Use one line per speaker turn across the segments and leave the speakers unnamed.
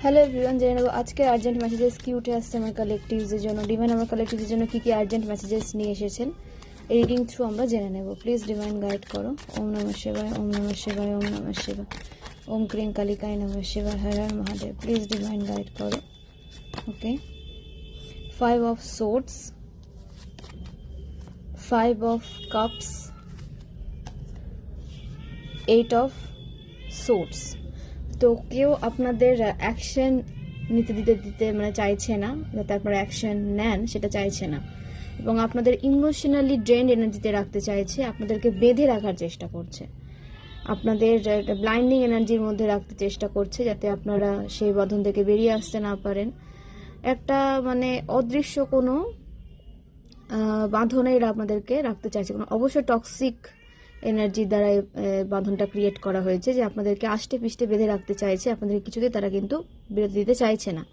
Hello everyone, জেনে নেব আজকে আর্জেন্ট মেসেজেস কি উঠে আসছে আমার কালেকটিভসের জন্য। ডিভাইন আমার কালেকটিভসের জন্য কি আর্জেন্ট মেসেজেস নিয়ে এসেছেন এই রিডিং থ্রু আমরা জেনে নেব। প্লিজ ডিভাইন গাইড করো। ওম নমঃ শিবায়, ওম নমঃ শিবায়, ওম নমঃ শিবায়, ওম ক্রিং কালিকায় নমঃ শিবায়, Har Har Mahadev. Please divine guide করো। ওকে, 5 of swords, 5 of cups, 8 of swords। তো কেউ আপনাদের অ্যাকশন দিতে মানে চাইছে না, যাতে আপনারা অ্যাকশন নেন সেটা চাইছে না, এবং আপনাদের ইমোশনালি ড্রেন্ড এনার্জিতে রাখতে চাইছে, আপনাদেরকে বেঁধে রাখার চেষ্টা করছে, আপনাদের ব্লাইন্ডিং এনার্জির মধ্যে রাখতে চেষ্টা করছে, যাতে আপনারা সেই বন্ধন থেকে বেরিয়ে আসতে না পারেন। একটা মানে অদৃশ্য কোনো বাঁধনে এরা আপনাদেরকে রাখতে চাইছে, কোনো অবশ্যই টক্সিক এনার্জি দ্বারা বাঁধনটা ক্রিয়েট করা হয়েছে, যে আপনাদেরকে আষ্টে পিষ্টে বেঁধে রাখতে চাইছে, আপনাদের কিছুতে তারা কিন্তু বিরতি দিতে চাইছে না,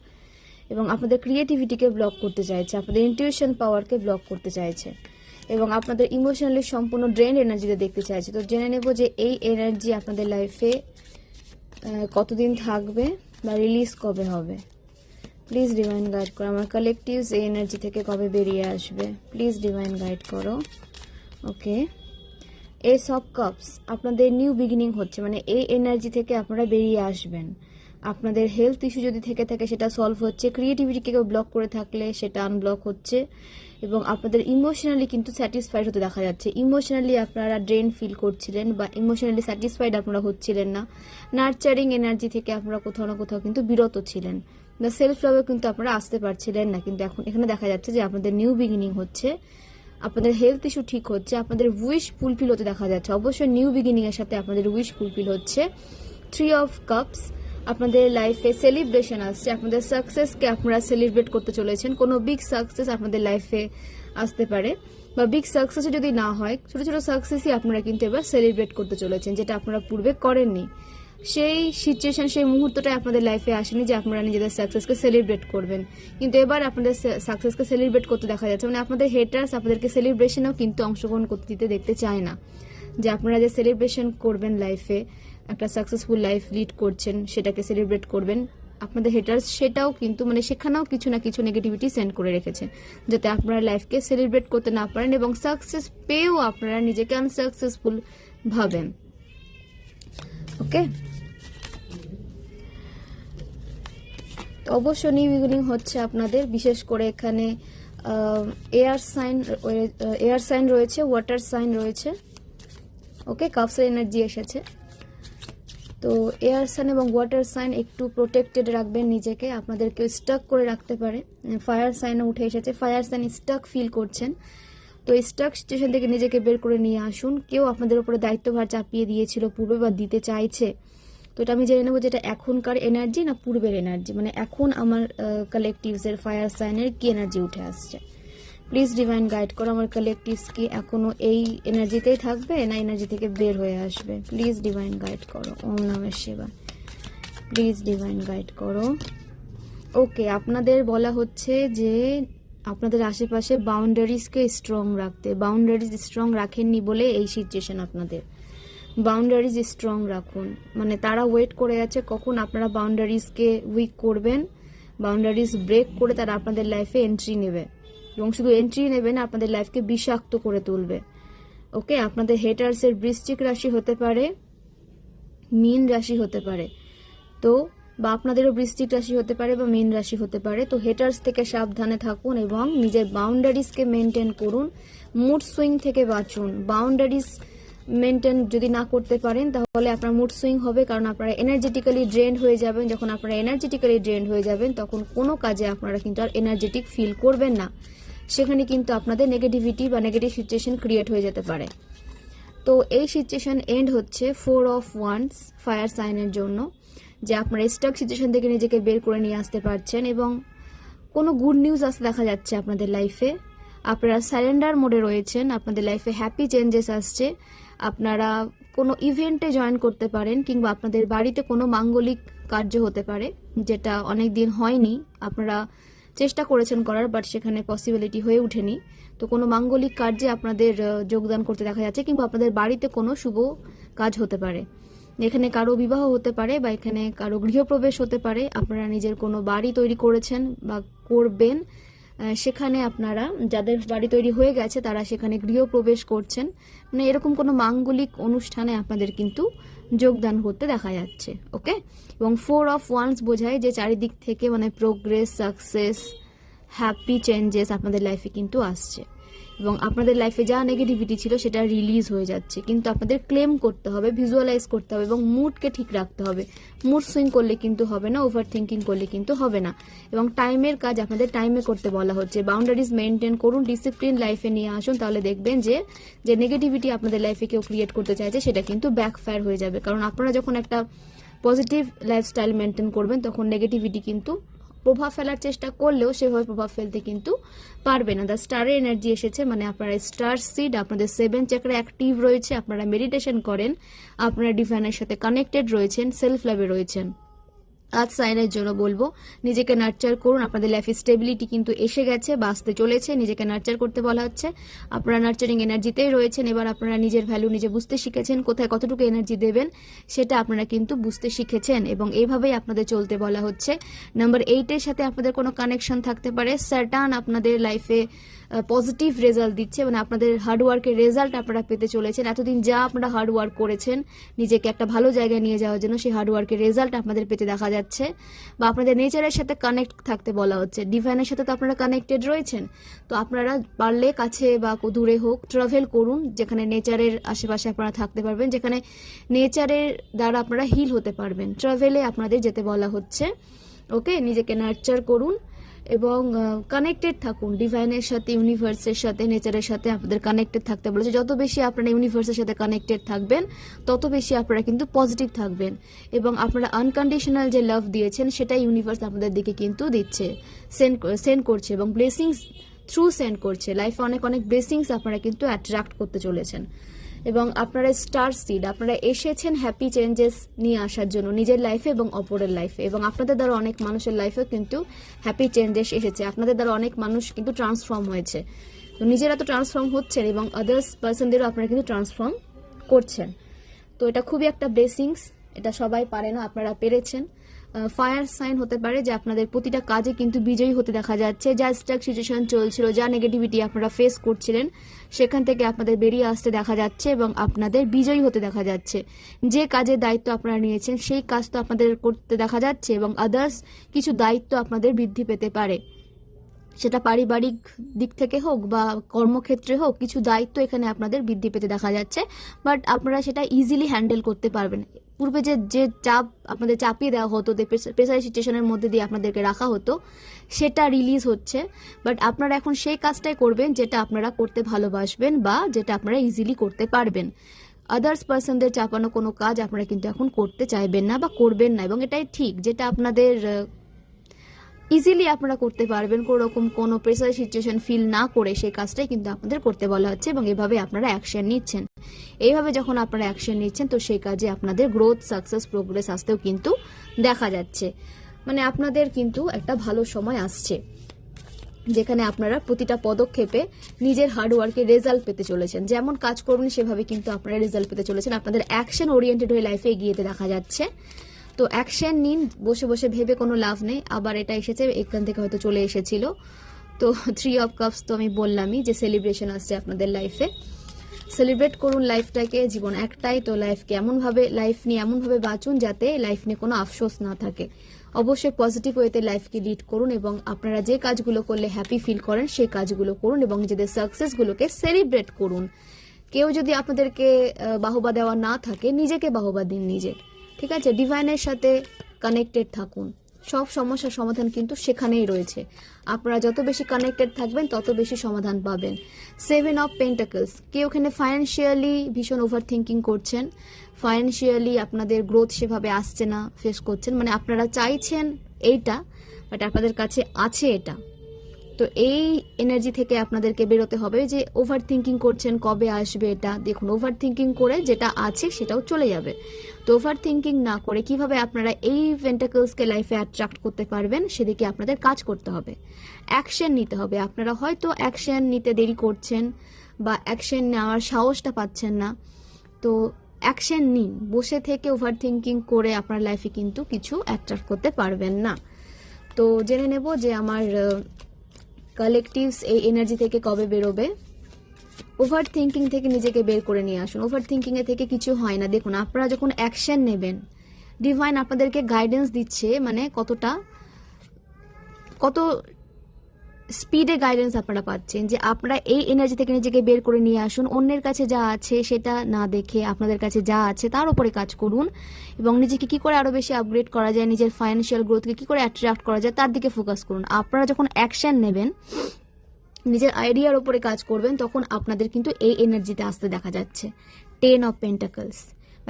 এবং আপনাদের ক্রিয়েটিভিটিকে ব্লক করতে চাইছে, আপনাদের ইনটিউশন পাওয়ারকে ব্লক করতে চাইছে, এবং আপনাদের ইমোশনালি সম্পূর্ণ ড্রেন এনার্জিতে দেখতে চাইছে। তো জেনে নেব যে এই এনার্জি আপনাদের লাইফে কতদিন থাকবে বা রিলিজ কবে হবে। প্লিজ ডিভাইন গাইড করো। আমার কালেকটিভস এই এনার্জি থেকে কবে বেরিয়ে আসবে, প্লিজ ডিভাইন গাইড করো। ওকে, এস অফ কাপস, আপনাদের নিউ বিগিনিং হচ্ছে, মানে এই এনার্জি থেকে আপনারা বেরিয়ে আসবেন। আপনাদের হেলথ ইস্যু যদি থেকে থাকে সেটা সলভ হচ্ছে, ক্রিয়েটিভিটিকে কেউ ব্লক করে থাকলে সেটা আনব্লক হচ্ছে, এবং আপনাদের ইমোশনালি কিন্তু স্যাটিসফাইড হতে দেখা যাচ্ছে। ইমোশনালি আপনারা ড্রেন ফিল করছিলেন বা ইমোশনালি স্যাটিসফাইড আপনারা হচ্ছিলেন না, নার্চারিং এনার্জি থেকে আপনারা কোথাও না কোথাও কিন্তু বিরত ছিলেন, বা সেলফ লাভে কিন্তু আপনারা আসতে পারছিলেন না। কিন্তু এখন এখানে দেখা যাচ্ছে যে আপনাদের নিউ বিগিনিং হচ্ছে, আপনাদের হেলথ ইস্যু ঠিক হচ্ছে, আপনাদের উইশ ফুলফিল হতে দেখা যাচ্ছে। অবশ্যই নিউ বিগিনিং এর সাথে আপনাদের উইশ ফুলফিল হচ্ছে। 3 অফ কাপস, আপনাদের লাইফে সেলিব্রেশন আসছে, আপনাদের সাকসেসকে আপনারা সেলিব্রেট করতে চলেছেন। কোনো বিগ সাকসেস আপনাদের লাইফে আসতে পারে, বা বিগ সাকসেসও যদি না হয়, ছোট ছোট সাকসেসই আপনারা কিন্তু এবার সেলিব্রেট করতে চলেছেন, যেটা আপনারা পূর্বে করেননি। সেই সিচুয়েশন, সেই মুহূর্তটা আপনাদের লাইফে আসেনি যে আপনারা নিজেদের সাকসেসকে সেলিব্রেট করবেন, কিন্তু এবার আপনাদের সাকসেসকে সেলিব্রেট করতে দেখা যাচ্ছে। মানে আপনাদের হেটার্স আপনাদেরকে সেলিব্রেশনেও কিন্তু অংশগ্রহণ করতে দিতে দেখতে চায় না, যে আপনারা যে সেলিব্রেশন করবেন লাইফে, একটা সাকসেসফুল লাইফ লিড করছেন সেটাকে সেলিব্রেট করবেন, আপনাদের হেটার্স সেটাও কিন্তু মানে সেখানেও কিছু না কিছু নেগেটিভিটি সেন্ড করে রেখেছে, যাতে আপনারা লাইফকে সেলিব্রেট করতে না পারেন, এবং সাকসেস পেয়েও আপনারা নিজেকে আনসাকসেসফুল ভাবেন। ওকে, অবশ্য নিউ বিগিনিং হচ্ছে আপনাদের, বিশেষ করে এখানে এয়ার সাইন রয়েছে, ওয়াটার সাইন রয়েছে। ওকে, কাপসের এনার্জি এসেছে, তো এয়ার সাইন এবং ওয়াটার সাইন একটু প্রোটেক্টেড রাখবেন নিজেকে, আপনাদেরকে স্টাক করে রাখতে পারে। ফায়ার সাইনও উঠে এসেছে, ফায়ার সাইন স্টাক ফিল করছেন, তো স্টাক সিচুয়েশন থেকে নিজেকে বের করে নিয়ে আসুন। কেউ আপনাদের উপরে দায়িত্বভার চাপিয়ে দিয়েছিল পূর্বে বা দিতে চাইছে, তো এটা আমি জেনে নেবো যেটা এখনকার এনার্জি না পূর্বের এনার্জি, মানে এখন আমার কালেকটিভসের ফায়ার সাইনের কি এনার্জি উঠে আসছে। প্লিজ ডিভাইন গাইড করো, আমার কালেকটিভস কি এখনো এই এনার্জিতেই থাকবে না এনার্জি থেকে বের হয়ে আসবে। প্লিজ ডিভাইন গাইড করো। ওম নমঃ শিবায়। প্লিজ ডিভাইন গাইড করো। ওকে, আপনাদের বলা হচ্ছে যে আপনাদের আশেপাশে বাউন্ডারিজকে স্ট্রং রাখতে, বাউন্ডারিজ স্ট্রং রাখেননি বলে এই সিচুয়েশন আপনাদের। বাউন্ডারিজ স্ট্রং রাখুন, মানে তারা ওয়েট করে আছে কখন আপনারা বাউন্ডারিজকে উইক করবেন, বাউন্ডারিজ ব্রেক করে তারা আপনাদের লাইফে এন্ট্রি নেবে, এবং শুধু এন্ট্রি নেবে না, আপনাদের লাইফকে বিষাক্ত করে তুলবে। ওকে, আপনাদের হেটার্সের বৃশ্চিক রাশি হতে পারে, মীন রাশি হতে পারে, তো বা আপনাদেরও বৃশ্চিক রাশি হতে পারে বা মীন রাশি হতে পারে। তো হেটার্স থেকে সাবধানে থাকুন এবং নিজের বাউন্ডারিজকে মেনটেন করুন, মুড সুইং থেকে বাঁচুন। বাউন্ডারিজ মেনটেন যদি না করতে পারেন তাহলে আপনার মুড সুইং হবে, কারণ আপনারা এনার্জেটিক্যালি ড্রেন্ড হয়ে যাবেন। যখন আপনারা এনার্জেটিক্যালি ড্রেন্ড হয়ে যাবেন তখন কোনো কাজে আপনারা কিন্তু আর এনার্জেটিক ফিল করবেন না, সেখানে কিন্তু আপনাদের নেগেটিভিটি বা নেগেটিভ সিচুয়েশন ক্রিয়েট হয়ে যেতে পারে। তো এই সিচুয়েশন এন্ড হচ্ছে 4 অফ ওয়ান্ডস ফায়ার সাইনের জন্য, যে আপনারা স্টাক সিচুয়েশন থেকে নিজেকে বের করে নিয়ে আসতে পারছেন, এবং কোনো গুড নিউজ আসতে দেখা যাচ্ছে আপনাদের লাইফে। আপনারা সারেন্ডার মোডে রয়েছেন, আপনাদের লাইফে হ্যাপি চেঞ্জেস আসছে, আপনারা কোনো ইভেন্টে জয়েন করতে পারেন, কিংবা আপনাদের বাড়িতে কোনো মাঙ্গলিক কার্য হতে পারে যেটা অনেক দিন হয়নি, আপনারা চেষ্টা করেছেন করার বাট সেখানে পসিবিলিটি হয়ে ওঠেনি। তো কোনো মাঙ্গলিক কার্যে আপনাদের যোগদান করতে দেখা যাচ্ছে, কিংবা আপনাদের বাড়িতে কোনো শুভ কাজ হতে পারে। এখানে কারো বিবাহ হতে পারে বা এখানে কারো গৃহপ্রবেশ হতে পারে, আপনারা নিজের কোনো বাড়ি তৈরি করেছেন বা করবেন, সেখানে আপনারা যাদের বাড়ি তৈরি হয়ে গেছে তারা সেখানে গৃহপ্রবেশ করছেন, মানে এরকম কোনো মাঙ্গলিক অনুষ্ঠানে আপনাদের কিন্তু যোগদান করতে দেখা যাচ্ছে। ওকে, এবং 4 অফ ওয়ান্স বোঝায় যে চারিদিক থেকে মানে প্রোগ্রেস, সাকসেস, হ্যাপি চেঞ্জেস আপনাদের লাইফে কিন্তু আসছে এবং আপনাদের লাইফে যা নেগেটিভিটি ছিল সেটা রিলিজ হয়ে যাচ্ছে। কিন্তু আপনাদের ক্লেম করতে হবে, ভিজুয়ালাইজ করতে হবে এবং মুডকে ঠিক রাখতে হবে। মুড সুইং করলে কিন্তু হবে না, ওভার থিঙ্কিং করলে কিন্তু হবে না। এবং টাইমের কাজ আপনাদের টাইমে করতে বলা হচ্ছে। বাউন্ডারিজ মেনটেন করুন, ডিসিপ্লিন লাইফে নিয়ে আসুন, তাহলে দেখবেন যে যে নেগেটিভিটি আপনাদের লাইফে কেউ ক্রিয়েট করতে চাইছে সেটা কিন্তু ব্যাকফায়ার হয়ে যাবে। কারণ আপনারা যখন একটা পজিটিভ লাইফস্টাইল মেনটেন করবেন তখন নেগেটিভিটি কিন্তু প্রভাব ফেলার চেষ্টা করলেও সেভাবে প্রভাব ফেলতে কিন্তু পারবে না। দ্য স্টারের এনার্জি এসেছে, মানে আপনারা স্টার সিড, আপনাদের 7 চক্র অ্যাক্টিভ রয়েছে, আপনারা মেডিটেশন করেন, আপনারা ডিভাইনের সাথে কানেক্টেড রয়েছেন, সেলফ লাভে রয়েছেন। আজ সাইনের জন্য বলবো নিজেকে নার্চার করুন, আপনাদের লাইফে স্টেবিলিটি কিন্তু এসে গেছে বা আসতে চলেছে, নিজেকে নার্চার করতে বলা হচ্ছে। আপনারা নার্চারিং এনার্জিতেই রয়েছেন, এবার আপনারা নিজের ভ্যালু নিজে বুঝতে শিখেছেন, কোথায় কতটুকু এনার্জি দেবেন সেটা আপনারা কিন্তু বুঝতে শিখেছেন এবং এইভাবেই আপনাদের চলতে বলা হচ্ছে। নাম্বার 8 এর সাথে আপনাদের কোনো কানেকশন থাকতে পারে, স্যাটার্ন আপনাদের লাইফে পজিটিভ রেজাল্ট দিচ্ছে, মানে আপনাদের হার্ডওয়ার্কের রেজাল্ট আপনারা পেতে চলেছেন। এতদিন যা আপনারা হার্ডওয়ার্ক করেছেন নিজেকে একটা ভালো জায়গায় নিয়ে যাওয়ার জন্য, সেই হার্ডওয়ার্কের রেজাল্ট আপনাদের পেতে দেখা যাচ্ছে। বা আপনাদের নেচারের সাথে কানেক্ট থাকতে বলা হচ্ছে, ডিভাইনের সাথে তো আপনারা কানেক্টেড রয়েছেন, তো আপনারা পারলে কাছে বা দূরে হোক ট্রাভেল করুন, যেখানে নেচারের আশেপাশে আপনারা থাকতে পারবেন, যেখানে নেচারের দ্বারা আপনারা হিল হতে পারবেন, ট্রাভেলে আপনাদের যেতে বলা হচ্ছে। ওকে, নিজেকে নার্চার করুন এবং কানেক্টেড থাকুন ডিভাইনের সাথে, ইউনিভার্সের সাথে, নেচারের সাথে আপনাদের কানেক্টেড থাকতে বলেছে। যত বেশি আপনারা ইউনিভার্সের সাথে কানেক্টেড থাকবেন তত বেশি আপনারা কিন্তু পজিটিভ থাকবেন এবং আপনারা আনকন্ডিশনাল যে লাভ দিয়েছেন সেটা ইউনিভার্স আপনাদের দিকে কিন্তু দিচ্ছে, সেন্ড করছে এবং ব্লেসিংস থ্রু সেন্ড করছে। লাইফে অনেক অনেক ব্লেসিংস আপনারা কিন্তু অ্যাট্রাক্ট করতে চলেছেন এবং আপনারা স্টার সিড, আপনারা এসেছেন হ্যাপি চেঞ্জেস নিয়ে আসার জন্য নিজের লাইফে এবং অপরের লাইফে, এবং আপনাদের দ্বারা অনেক মানুষের লাইফেও কিন্তু হ্যাপি চেঞ্জেস এসেছে, আপনাদের দ্বারা অনেক মানুষ কিন্তু ট্রান্সফর্ম হয়েছে। তো নিজেরা তো ট্রান্সফর্ম হচ্ছেন এবং আদার্স পার্সনদেরও আপনারা কিন্তু ট্রান্সফর্ম করছেন। তো এটা খুবই একটা ব্লেসিংস, এটা সবাই পারে না, আপনারা পেরেছেন। ফায়ার সাইন হতে পারে যে আপনাদের প্রতিটা কাজে কিন্তু বিজয়ী হতে দেখা যাচ্ছে। যা স্টাক সিচুয়েশন চলছিল, যা নেগেটিভিটি আপনারা ফেস করছিলেন সেখান থেকে আপনাদের বেরিয়ে আসতে দেখা যাচ্ছে এবং আপনাদের বিজয়ী হতে দেখা যাচ্ছে। যে কাজের দায়িত্ব আপনারা নিয়েছেন সেই কাজ তো আপনাদের করতে দেখা যাচ্ছে এবং আদার্স কিছু দায়িত্ব আপনাদের বৃদ্ধি পেতে পারে, সেটা পারিবারিক দিক থেকে হোক বা কর্মক্ষেত্রে হোক, কিছু দায়িত্ব এখানে আপনাদের বৃদ্ধি পেতে দেখা যাচ্ছে, বাট আপনারা সেটা ইজিলি হ্যান্ডেল করতে পারবেন। পূর্বে যে চাপ আপনাদের চাপিয়ে দেওয়া হতো, প্রেসারি সিচুয়েশনের মধ্যে দিয়ে আপনাদেরকে রাখা হতো, সেটা রিলিজ হচ্ছে। বাট আপনারা এখন সেই কাজটাই করবেন যেটা আপনারা করতে ভালোবাসবেন বা যেটা আপনারা ইজিলি করতে পারবেন। আদার্স পার্সনদের চাপানো কোনো কাজ আপনারা কিন্তু এখন করতে চাইবেন না বা করবেন না, এবং এটাই ঠিক, যেটা আপনাদের ইজিলি আপনারা করতে পারবেন, কোনো রকম কোনো প্রেসার সিচুয়েশন ফিল না করে সেই কাজটাই কিন্তু আপনাদের করতে বলা হচ্ছে এবং এভাবে আপনারা অ্যাকশন নিচ্ছেন। এইভাবে যখন আপনারা অ্যাকশন নিচ্ছেন তো সেই কাজে আপনাদের গ্রোথ, সাকসেস, প্রোগ্রেস আসতেও কিন্তু দেখা যাচ্ছে। মানে আপনাদের কিন্তু একটা ভালো সময় আসছে যেখানে আপনারা প্রতিটা পদক্ষেপে নিজের হার্ডওয়ার্কের রেজাল্ট পেতে চলেছেন। যেমন কাজ করবেন সেভাবে কিন্তু আপনারা রেজাল্ট পেতে চলেছেন। আপনাদের অ্যাকশন ওরিয়েন্টেড হয়ে লাইফে এগিয়ে যেতে দেখা যাচ্ছে। তো অ্যাকশন নিন, বসে বসে ভেবে কোনো লাভ নেই। আবার এটা এসেছে, এখান থেকে হয়তো চলে এসেছিল। তো 3 অফ কাপস তো আমি বললামই যে সেলিব্রেশন আসছে আপনাদের লাইফে। সেলিব্রেট করুন লাইফটাকে, জীবন একটাই, তো লাইফকে এমনভাবে, লাইফ নিয়ে এমনভাবে বাঁচুন যাতে লাইফ নিয়ে কোনো আফসোস না থাকে। অবশ্যই পজিটিভ ওয়েতে লাইফকে লিড করুন এবং আপনারা যে কাজগুলো করলে হ্যাপি ফিল করেন সেই কাজগুলো করুন এবং নিজেদের সাকসেসগুলোকে সেলিব্রেট করুন। কেউ যদি আপনাদেরকে বাহবা দেওয়া না থাকে, নিজেকে বাহবা দিন নিজে, ঠিক আছে? ডিভাইনের সাথে কানেক্টেড থাকুন, সব সমস্যার সমাধান কিন্তু সেখানেই রয়েছে। আপনারা যত বেশি কানেক্টেড থাকবেন তত বেশি সমাধান পাবেন। 7 অফ পেন্টাকলস, কেউ ওখানে ফাইন্যান্সিয়ালি ভীষণ ওভার থিঙ্কিং করছেন, ফাইন্যান্সিয়ালি আপনাদের গ্রোথ সেভাবে আসছে না, ফেস করছেন, মানে আপনারা চাইছেন এইটা বাট আপনাদের কাছে আছে এটা। তো এই এনার্জি থেকে আপনাদেরকে বেরোতে হবে যে ওভার থিঙ্কিং করছেন কবে আসবে এটা। দেখুন, ওভার থিঙ্কিং করে যেটা আছে সেটাও চলে যাবে। তো ওভার থিঙ্কিং না করে কিভাবে আপনারা এই পেন্টাকলসকে লাইফে অ্যাট্রাক্ট করতে পারবেন সেদিকে আপনাদের কাজ করতে হবে, অ্যাকশন নিতে হবে। আপনারা হয়তো অ্যাকশন নিতে দেরি করছেন বা অ্যাকশন নেওয়ার সাহসটা পাচ্ছেন না, তো অ্যাকশন নিন। বসে থেকে ওভার থিঙ্কিং করে আপনার লাইফে কিন্তু কিছু অ্যাট্রাক্ট করতে পারবেন না। তো জেনে নেব যে আমার কালেকটিভস এই এনার্জি থেকে কবে বেরোবে। ওভার থিঙ্কিং থেকে নিজেকে বের করে নিয়ে আসুন। ওভার থিঙ্কিংয়ে থেকে কিছু হয় না। দেখুন, আপনারা যখন অ্যাকশন নেবেন, ডিভাইন আপনাদেরকে গাইডেন্স দিচ্ছে, মানে কত স্পিডে গাইডেন্স আপনারা পাচ্ছেন, যে আপনারা এই এনার্জি থেকে নিজেকে বের করে নিয়ে আসুন। অন্যের কাছে যা আছে সেটা না দেখে আপনাদের কাছে যা আছে তার উপরে কাজ করুন, এবং নিজেকে কি করে আরো বেশি আপগ্রেড করা যায়, নিজের ফাইন্যান্সিয়াল গ্রোথকে কি করে অ্যাট্রাক্ট করা যায় তার দিকে ফোকাস করুন। আপনারা যখন অ্যাকশন নেবেন, নিজের আইডিয়ার উপরে কাজ করবেন, তখন আপনাদের কিন্তু এই এনার্জিতে আসতে দেখা যাচ্ছে। 10 অফ পেন্টাকলস,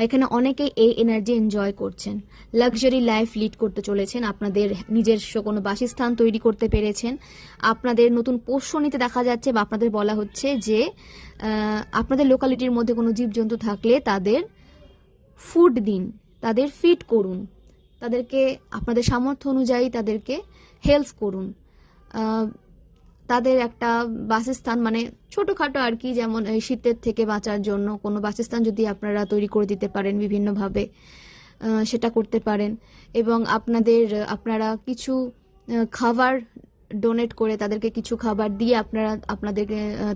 এখানে অনেকেই এই এনার্জি এনজয় করছেন, লাক্সারি লাইফ লিড করতে চলেছেন, আপনাদের নিজস্ব কোনো বাসস্থান তৈরি করতে পেরেছেন, আপনাদের নতুন পোষ্য নিতে দেখা যাচ্ছে, বা আপনাদের বলা হচ্ছে যে আপনাদের লোকালিটির মধ্যে কোনো জীবজন্তু থাকলে তাদের ফুড দিন, তাদের ফিড করুন, তাদেরকে আপনাদের সামর্থ্য অনুযায়ী তাদেরকে হেল্প করুন। তাদের একটা বাসস্থান, মানে ছোটোখাটো আর কি, যেমন শীতের থেকে বাঁচার জন্য কোনো বাসস্থান যদি আপনারা তৈরি করে দিতে পারেন বিভিন্নভাবে, সেটা করতে পারেন। এবং আপনারা কিছু খাবার ডোনেট করে তাদেরকে কিছু খাবার দিয়ে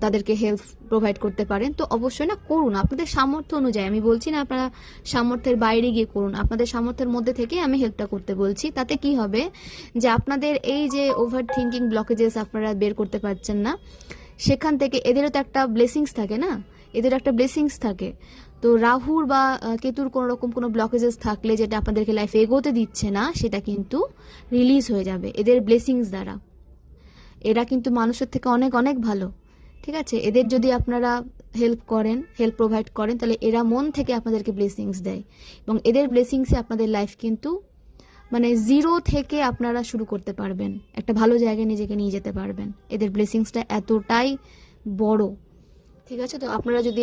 তাদেরকে হেল্প প্রোভাইড করতে পারেন। তো অবশ্যই না করুন আপনাদের সামর্থ্য অনুযায়ী। আমি বলছি না আপনারা সামর্থ্যের বাইরে গিয়ে করুন, আপনাদের সামর্থ্যের মধ্যে থেকে আমি হেল্পটা করতে বলছি। তাতে কি হবে যে আপনাদের এই যে ওভার থিঙ্কিং ব্লকেজেস আপনারা বের করতে পারছেন না, সেখান থেকে এদেরও তো একটা ব্লেসিংস থাকে না, এদের একটা ব্লেসিংস থাকে। তো রাহুর বা কেতুর কোনো রকম কোনো ব্লকেজেস থাকলে যেটা আপনাদেরকে লাইফে এগোতে দিচ্ছে না, সেটা কিন্তু রিলিজ হয়ে যাবে এদের ব্লেসিংস দ্বারা। এরা কিন্তু মানুষের থেকে অনেক অনেক ভালো, ঠিক আছে? এদের যদি আপনারা হেল্প প্রোভাইড করেন, তাহলে এরা মন থেকে আপনাদেরকে ব্লেসিংস দেয়, এবং এদের ব্লেসিংসে আপনাদের লাইফ কিন্তু মানে জিরো থেকে আপনারা শুরু করতে পারবেন, একটা ভালো জায়গায় নিজেকে নিয়ে যেতে পারবেন। এদের ব্লেসিংসটা এতটাই বড়, ঠিক আছে? তো আপনারা যদি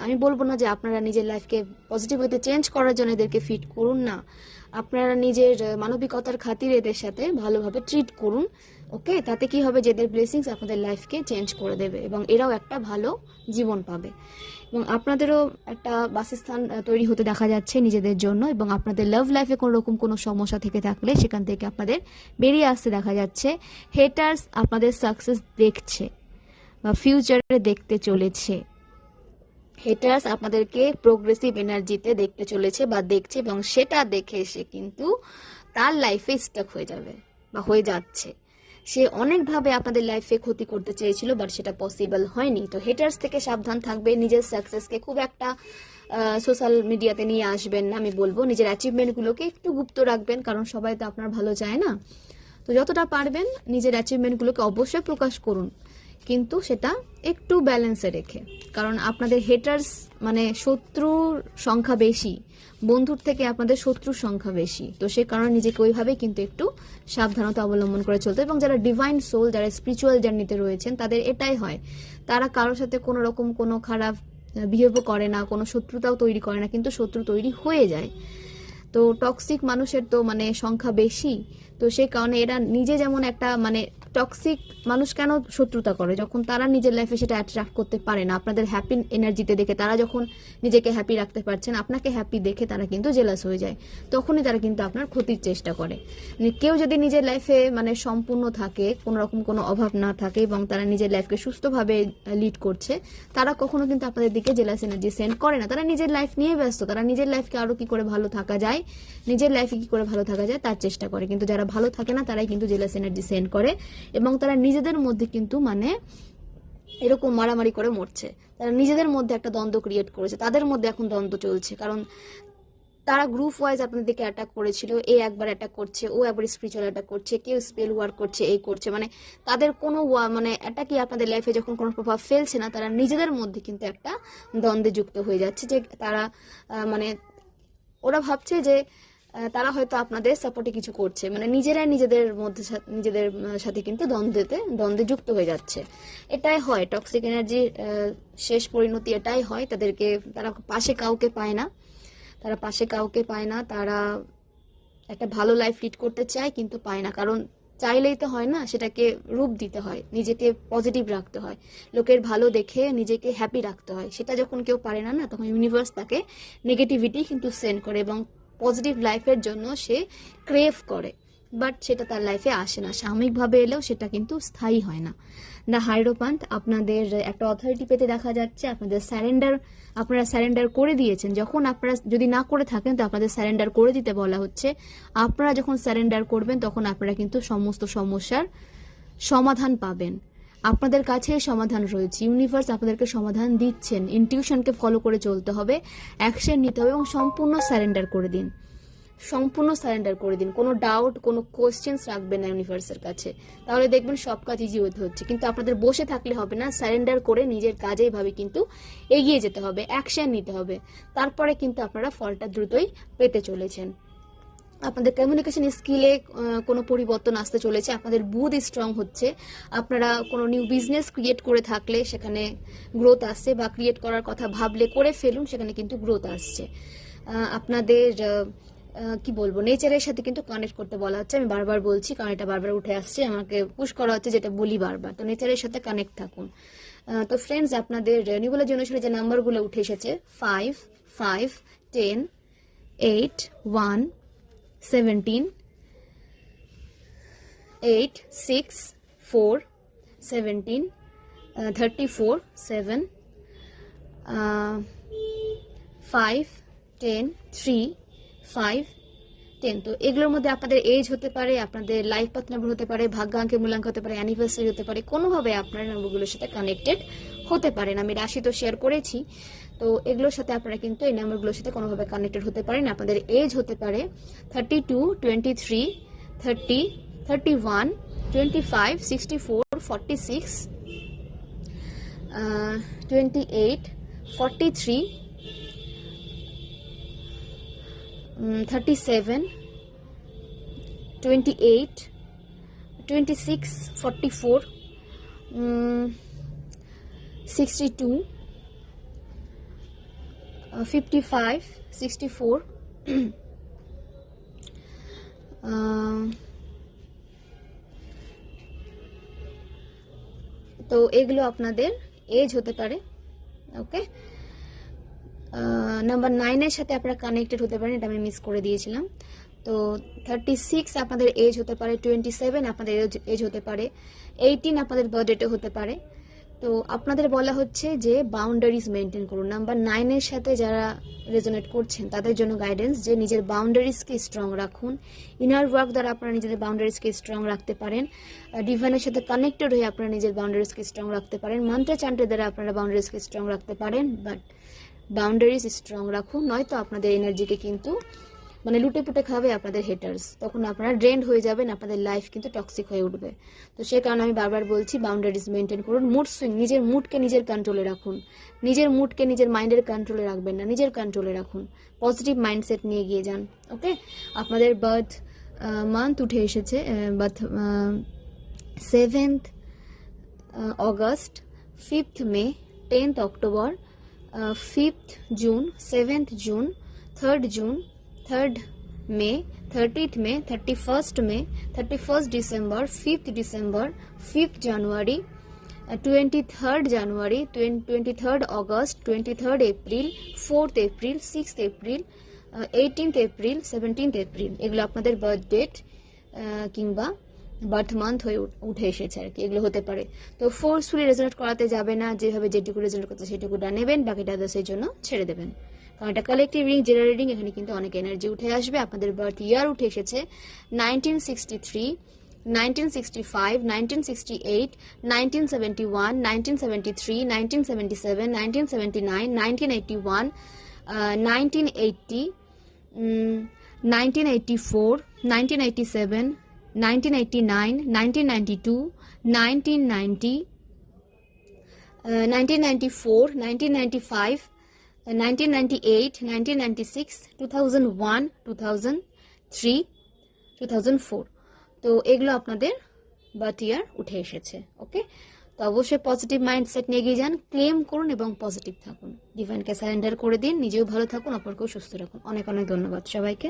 আমি বলবো না যে আপনারা নিজের লাইফকে পজিটিভ হতে চেঞ্জ করার জন্য এদেরকে ফিট করুন না, আপনারা নিজের মানবিকতার খাতিরে এদের সাথে ভালোভাবে ট্রিট করুন, ওকে? তাতে কি হবে যে এদের ব্লেসিংস আপনাদের লাইফকে চেঞ্জ করে দেবে, এবং এরাও একটা ভালো জীবন পাবে, এবং আপনাদেরও একটা বাসস্থান তৈরি হতে দেখা যাচ্ছে নিজেদের জন্য। এবং আপনাদের লাভ লাইফে কোনো রকম কোনো সমস্যা থেকে থাকলে সেখান থেকে আপনাদের বেরিয়ে আসতে দেখা যাচ্ছে। হেটার্স আপনাদের সাকসেস দেখছে বা ফিউচারে দেখতে চলেছে। হেটার্স আপনাদেরকে প্রোগ্রেসিভ এনার্জিতে দেখতে চলেছে বা দেখছে, এবং সেটা দেখে সে কিন্তু তার লাইফে স্টাক হয়ে যাবে বা হয়ে যাচ্ছে। সে অনেকভাবে আপনাদের লাইফে ক্ষতি করতে চেয়েছিল, বাট সেটা পসিবল হয়নি। তো হেটার্স থেকে সাবধান থাকবে, নিজের সাকসেসকে খুব একটা সোশ্যাল মিডিয়াতে নিয়ে আসবেন না। আমি বলবো নিজের অ্যাচিভমেন্টগুলোকে একটু গুপ্ত রাখবেন, কারণ সবাই তো আপনার ভালো চায় না। তো যতটা পারবেন নিজের অ্যাচিভমেন্টগুলোকে অবশ্যই প্রকাশ করুন, কিন্তু সেটা একটু ব্যালেন্সে রেখে, কারণ আপনাদের হেটার্স মানে শত্রুর সংখ্যা বেশি, বন্ধুর থেকে আপনাদের শত্রুর সংখ্যা বেশি। তো সে কারণে নিজেকে ওইভাবে কিন্তু একটু সাবধানতা অবলম্বন করে চলতে। এবং যারা ডিভাইন সোল, যারা স্পিরিচুয়াল জার্নিতে রয়েছেন, তাদের এটাই হয়, তারা কারোর সাথে কোনো রকম কোনো খারাপ বিহেভও করে না, কোনো শত্রুতাও তৈরি করে না, কিন্তু শত্রু তৈরি হয়ে যায়। তো টক্সিক মানুষের তো মানে সংখ্যা বেশি, তো সেই কারণে এরা নিজে যেমন একটা মানে টক্সিক মানুষ কেন শত্রুতা করে, যখন তারা নিজের লাইফে সেটা অ্যাট্রাক্ট করতে পারে না। আপনাদের হ্যাপি এনার্জিতে দেখে তারা যখন নিজেকে হ্যাপি রাখতে পারছেন, আপনাকে হ্যাপি দেখে তারা কিন্তু জেলাস হয়ে যায়, তখনই তারা কিন্তু আপনার ক্ষতির চেষ্টা করে। কেউ যদি নিজের লাইফে মানে সম্পূর্ণ থাকে, কোনো রকম কোনো অভাব না থাকে, এবং তারা নিজের লাইফকে সুস্থভাবে লিড করছে, তারা কখনো কিন্তু আপনাদের দিকে জেলাস এনার্জি সেন্ড করে না। তারা নিজের লাইফ নিয়ে ব্যস্ত, তারা নিজের লাইফকে আরো কি করে ভালো থাকা যায়, নিজের লাইফে কি করে ভালো থাকা যায় তার চেষ্টা করে। কিন্তু যারা ভালো থাকে না, তারাই কিন্তু জেলাস এনার্জি সেন্ড করে, এবং তারা নিজেদের মধ্যে কিন্তু মানে এরকম মারামারি করে মরছে। তারা নিজেদের মধ্যে একটা দ্বন্দ্ব ক্রিয়েট করেছে, তাদের মধ্যে এখন দ্বন্দ্ব চলছে, কারণ তারা গ্রুপ ওয়াইজ আপনাদের দিকে অ্যাটাক করেছিল। একবার অ্যাটাক করছে, ও একবার স্পিরিচুয়াল অ্যাটাক করছে, কেউ স্পেল ওয়ার্ক করছে, এই করছে, মানে তাদের কোনো মানে অ্যাটাকই আপনাদের লাইফে যখন কোনো প্রভাব ফেলছে না, তারা নিজেদের মধ্যে কিন্তু একটা দ্বন্দ্বে যুক্ত হয়ে যাচ্ছে, যে তারা মানে ওরা ভাবছে যে তারা হয়তো আপনাদের সাপোর্টে কিছু করছে, মানে নিজেরাই নিজেদের সাথে কিন্তু দ্বন্দ্বে যুক্ত হয়ে যাচ্ছে। এটাই হয় টক্সিক এনার্জির শেষ পরিণতি, এটাই হয়। তারা পাশে কাউকে পায় না, তারা একটা ভালো লাইফ লিড করতে চায় কিন্তু পায় না, কারণ চাইলেই তো হয় না, সেটাকে রূপ দিতে হয়, নিজেকে পজিটিভ রাখতে হয়, লোকের ভালো দেখে নিজেকে হ্যাপি রাখতে হয়। সেটা যখন কেউ পারে না, তখন ইউনিভার্স তাকে নেগেটিভিটি কিন্তু সেন্ড করে এবং পজিটিভ লাইফের জন্য সে ক্রেভ করে, বাট সেটা তার লাইফে আসে না, সাময়িকভাবে এলেও সেটা কিন্তু স্থায়ী হয় না। দ্য হাইরোপ্যান্ট আপনাদের একটা অথরিটি পেতে দেখা যাচ্ছে, আপনারা স্যারেন্ডার করে দিয়েছেন। যখন আপনারা যদি না করে থাকেন তো আপনাদের স্যারেন্ডার করে দিতে বলা হচ্ছে। আপনারা যখন স্যারেন্ডার করবেন তখন আপনারা কিন্তু সমস্ত সমস্যার সমাধান পাবেন। আপনাদের কাছে সমাধান রয়েছে, ইউনিভার্স আপনাদেরকে সমাধান দিচ্ছেন। ইনটিউশনকে ফলো করে চলতে হবে, অ্যাকশন নিতে হবে এবং সম্পূর্ণ স্যারেন্ডার করে দিন, সম্পূর্ণ সারেন্ডার করে দিন। কোনো ডাউট, কোনো কোয়েশ্চেন্স রাখবেন না ইউনিভার্সের কাছে, তাহলে দেখবেন সব কাজ ইজি হচ্ছে। কিন্তু আপনাদের বসে থাকলে হবে না, সারেন্ডার করে নিজের কাজেই ভাবে কিন্তু এগিয়ে যেতে হবে, অ্যাকশন নিতে হবে, তারপরে কিন্তু আপনারা ফলটা দ্রুতই পেতে চলেছেন। আপনাদের কমিউনিকেশন স্কিলে কোনো পরিবর্তন আসতে চলেছে, আপনাদের বুথ স্ট্রং হচ্ছে। আপনারা কোনো নিউ বিজনেস ক্রিয়েট করে থাকলে সেখানে গ্রোথ আসছে, বা ক্রিয়েট করার কথা ভাবলে করে ফেলুন, সেখানে কিন্তু গ্রোথ আসছে। আপনাদের কি বলবো, নেচারের সাথে কিন্তু কানেক্ট করতে বলা হচ্ছে। আমি বারবার বলছি কারণ এটা বারবার উঠে আসছে, আমাকে পুশ করা হচ্ছে যেটা বলি বারবার। তো নেচারের সাথে কানেক্ট থাকুন। তো ফ্রেন্ডস, আপনাদের নিউবুলার জন্য যে নাম্বারগুলো উঠে এসেছে 5, 5, 10, 8, 1, 17, 8, 6, 4, 17, 34, 7, 5, 10, 3, 5, 10। তো এগুলোর মধ্যে আপনাদের এজ হতে পারে, আপনাদের লাইফ পাথ নাম্বার হতে পারে, ভাগ্যাঙ্কের মূল্যাঙ্ক হতে পারে, অ্যানিভার্সারি হতে পারে, কোনোভাবে আপনার নাম্বারগুলোর সাথে কানেক্টেড হতে পারেন। আমি রাশি তো শেয়ার করেছি, তো এগুলোর সাথে আপনারা কিন্তু এই নাম্বারগুলোর সাথে কোনোভাবে কানেক্টেড হতে পারেন। আপনাদের এজ হতে পারে 32, 23, 30, 31, 25, 64, 46, 28, 43, 37, 28, 26, 44, 62, 55, 64, তো এগুলো আপনাদের এজ হতে পারে। ওকে, নাম্বার 9-এর সাথে আপনারা কানেক্টেড হতে পারেন, এটা আমি মিস করে দিয়েছিলাম। তো 36 আপনাদের এজ হতে পারে, 27 আপনাদের এজ হতে পারে, 18 আপনাদের বার্থডেটে হতে পারে। তো আপনাদের বলা হচ্ছে যে বাউন্ডারিজ মেনটেন করুন। নাম্বার 9-এর সাথে যারা রেজোনেট করছেন তাদের জন্য গাইডেন্স যে নিজের বাউন্ডারিজকে স্ট্রং রাখুন। ইনার ওয়ার্ক দ্বারা আপনারা নিজেদের বাউন্ডারিজকে স্ট্রং রাখতে পারেন। ডিভাইনের সাথে কানেক্টেড হয়ে আপনারা নিজের বাউন্ডারিজকে স্ট্রং রাখতে পারেন। মন্ত্র চান্টের দ্বারা আপনারা বাউন্ডারিজকে স্ট্রং রাখতে পারেন, বাট বাউন্ডারিজ স্ট্রং রাখুন, নয়তো আপনাদের এনার্জিকে কিন্তু লুটে পুটে খাবে আপনাদের হেটার্স, তখন আপনারা ড্রেন্ড হয়ে যাবেন, আপনাদের লাইফ কিন্তু টক্সিক হয়ে উঠবে। তো সে কারণে আমি বারবার বলছি বাউন্ডারিজ মেনটেন করুন। মুড সুইং, নিজের মুডকে নিজের কন্ট্রোলে রাখুন, নিজের মুডকে নিজের মাইন্ডের কন্ট্রোলে রাখবেন না, নিজের কন্ট্রোলে রাখুন, পজিটিভ মাইন্ডসেট নিয়ে গিয়ে যান। ওকে, আপনাদের বার্থ মান্থ উঠে এসেছে, বার্থ 7th অগস্ট, 5th মে, 10th October, 5th June, 7th June, 3rd June, 3rd মে, 30th মে, 31st মে, 31st December, 5th December, 5th জানুয়ারি, 23rd জানুয়ারি, 23rd August, 23rd April, 4th April, 6th April, 18th April, 17th April. এগুলো আপনাদের birth date কিংবা birth month হয়ে উঠে এসেছে আর কি, এগুলো হতে পারে। তো ফোর্সফুলি রেজোনেট করাতে যাবে না, যেভাবে যেটুকু রেজোনেট করতে সেটুকুটা নেবেন, বাকিটা আদার্সের জন্য ছেড়ে দেবেন, কারণ এটা কালেকটিভ রিডিং, জেনারেল রিডিং, এখানে কিন্তু অনেক এনার্জি উঠে আসবে। আপনাদের বার্থ ইয়ার উঠে এসেছে 1963, 1965, 1968, 1971, 1973, 1977, 1979, 1981, 1980, 1984, 1987, 1989, 1992, 1990, 1994, 1995, 1998, 1996, 2001, 2003, 2004। তো এগুলো আপনাদের বার্থ ইয়ার উঠে এসেছে। ওকে, তো অবশ্যই পজিটিভ মাইন্ডসেট নিয়ে গিয়ে যান, ক্লেম করুন এবং পজিটিভ থাকুন, ডিভাইনকে সারেন্ডার করে দিন, নিজেও ভালো থাকুন, অপরকেও সুস্থ রাখুন। অনেক অনেক ধন্যবাদ সবাইকে।